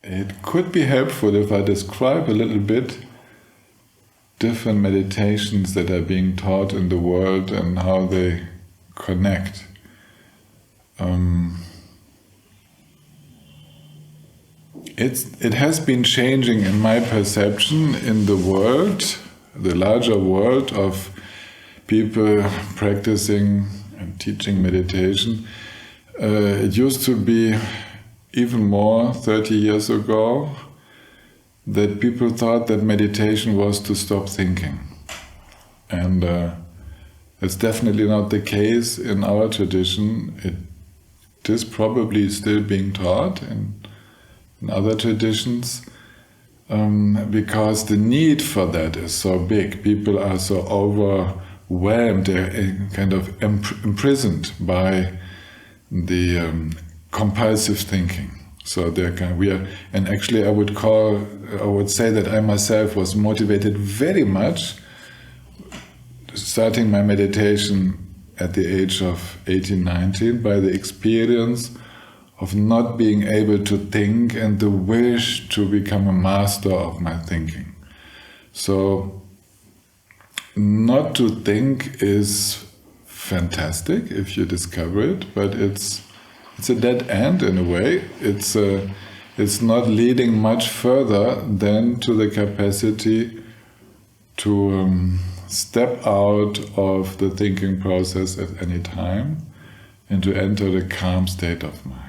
it could be helpful if I describe a little bit different meditations that are being taught in the world and how they connect. It has been changing in my perception in the world, the larger world of people practicing and teaching meditation. It used to be even more 30 years ago that people thought that meditation was to stop thinking. And it's definitely not the case in our tradition. It is probably still being taught in other traditions, because the need for that is so big. People are so overwhelmed, they're kind of imprisoned by the compulsive thinking. So and actually I would say that I myself was motivated very much starting my meditation at the age of 18, 19 by the experience of not being able to think and the wish to become a master of my thinking. So not to think is fantastic if you discover it, but it's a dead end in a way. It's not leading much further than to the capacity to step out of the thinking process at any time and to enter the calm state of mind.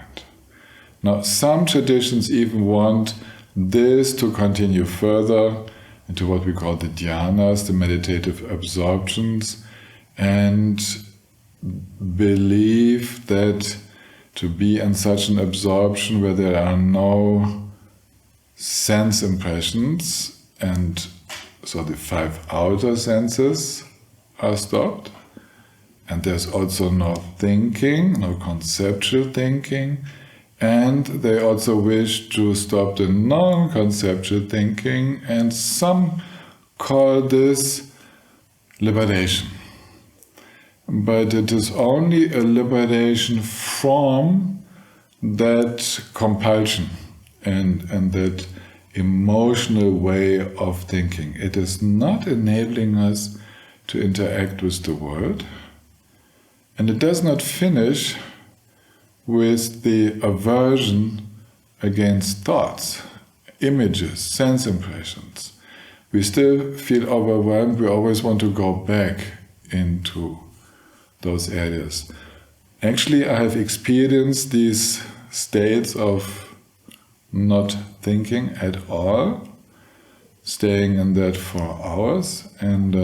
Now, some traditions even want this to continue further into what we call the dhyanas, the meditative absorptions, and believe that to be in such an absorption where there are no sense impressions, and so the 5 outer senses are stopped, and there's also no thinking, no conceptual thinking, and they also wish to stop the non-conceptual thinking, and some call this liberation. But it is only a liberation from that compulsion and that emotional way of thinking. It is not enabling us to interact with the world, and it does not finish with the aversion against thoughts, images, sense impressions. We still feel overwhelmed, we always want to go back into those areas. Actually, I have experienced these states of not thinking at all, staying in that for hours, and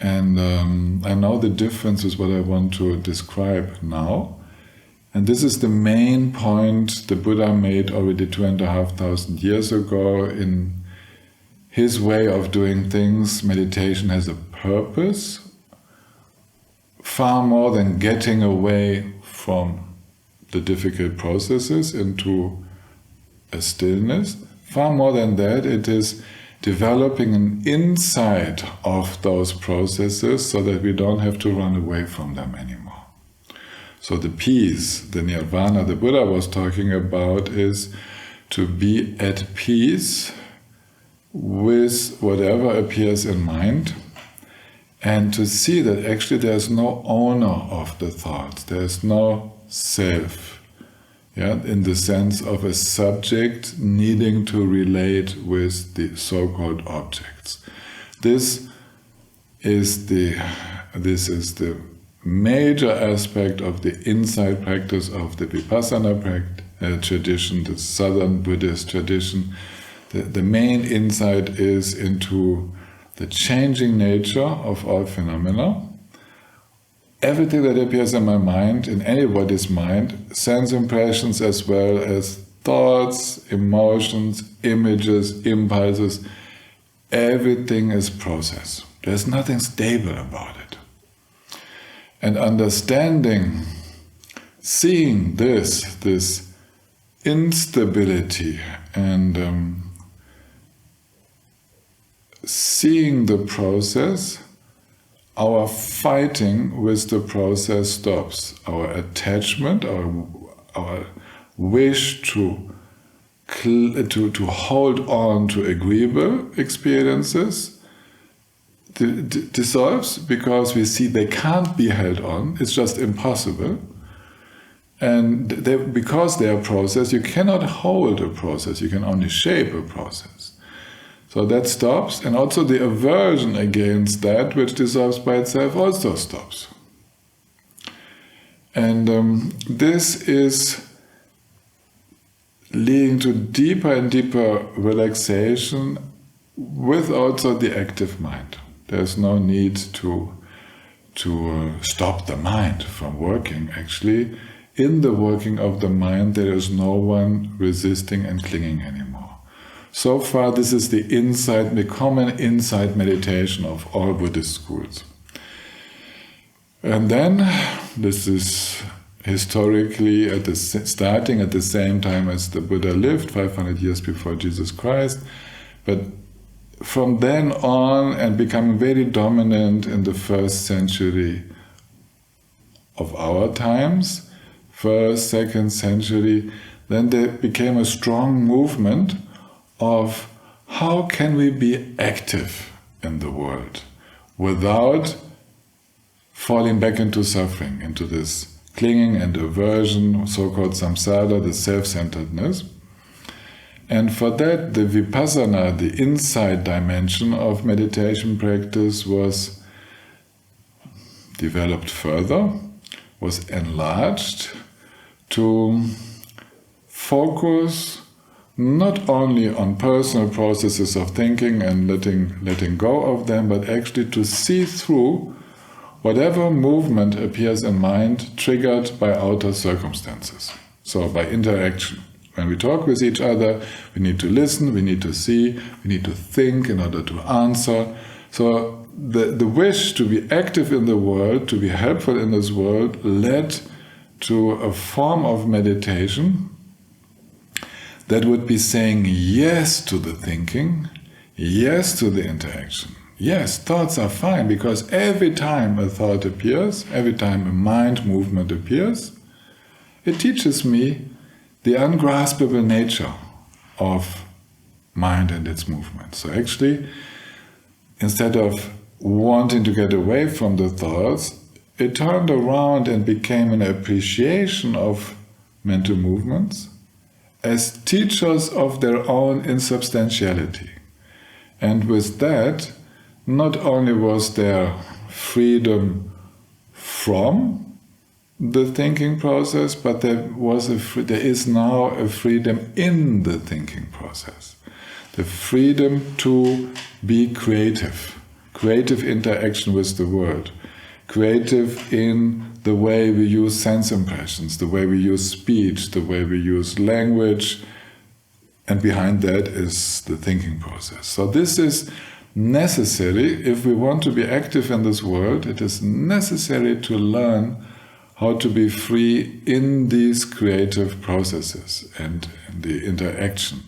I know the difference is what I want to describe now. And this is the main point the Buddha made already 2,500 years ago. In his way of doing things, meditation has a purpose, far more than getting away from the difficult processes into a stillness. Far more than that, it is developing an insight of those processes so that we don't have to run away from them anymore. So the peace, the nirvana the Buddha was talking about, is to be at peace with whatever appears in mind, and to see that actually there's no owner of the thoughts, there's no self, in the sense of a subject needing to relate with the so-called objects. This is the major aspect of the insight practice of the Vipassana tradition, the Southern Buddhist tradition. The main insight is into the changing nature of all phenomena. Everything that appears in my mind, in anybody's mind, sense impressions as well as thoughts, emotions, images, impulses, everything is process. There's nothing stable about it. And understanding, seeing this instability and seeing the process, our fighting with the process stops. Our attachment, our wish to to hold on to agreeable experiences dissolves, because we see they can't be held on, it's just impossible. And because they are process, you cannot hold a process, you can only shape a process. So that stops, and also the aversion against that which dissolves by itself also stops. And this is leading to deeper and deeper relaxation with also the active mind. There's no need to stop the mind from working. Actually, in the working of the mind, there is no one resisting and clinging anymore. So far, this is the common insight meditation of all Buddhist schools. And then, this is historically starting at the same time as the Buddha lived, 500 years before Jesus Christ, but from then on and becoming very dominant in the 1st century of our times, 1st, 2nd century, then there became a strong movement of how can we be active in the world without falling back into suffering, into this clinging and aversion, so-called samsara, the self-centeredness. And for that, the vipassana, the insight dimension of meditation practice, was developed further, was enlarged to focus not only on personal processes of thinking and letting go of them, but actually to see through whatever movement appears in mind triggered by outer circumstances, so by interaction. When we talk with each other, we need to listen, we need to see, we need to think in order to answer. So the wish to be active in the world, to be helpful in this world, led to a form of meditation that would be saying yes to the thinking, yes to the interaction. Yes, thoughts are fine, because every time a thought appears, every time a mind movement appears, it teaches me the ungraspable nature of mind and its movement. So actually, instead of wanting to get away from the thoughts, it turned around and became an appreciation of mental movements as teachers of their own insubstantiality. And with that, not only was there freedom from the thinking process, but there is now a freedom in the thinking process. The freedom to be creative interaction with the world, creative in the way we use sense impressions, the way we use speech, the way we use language, and behind that is the thinking process. So this is necessary. If we want to be active in this world, it is necessary to learn how to be free in these creative processes and in the interaction.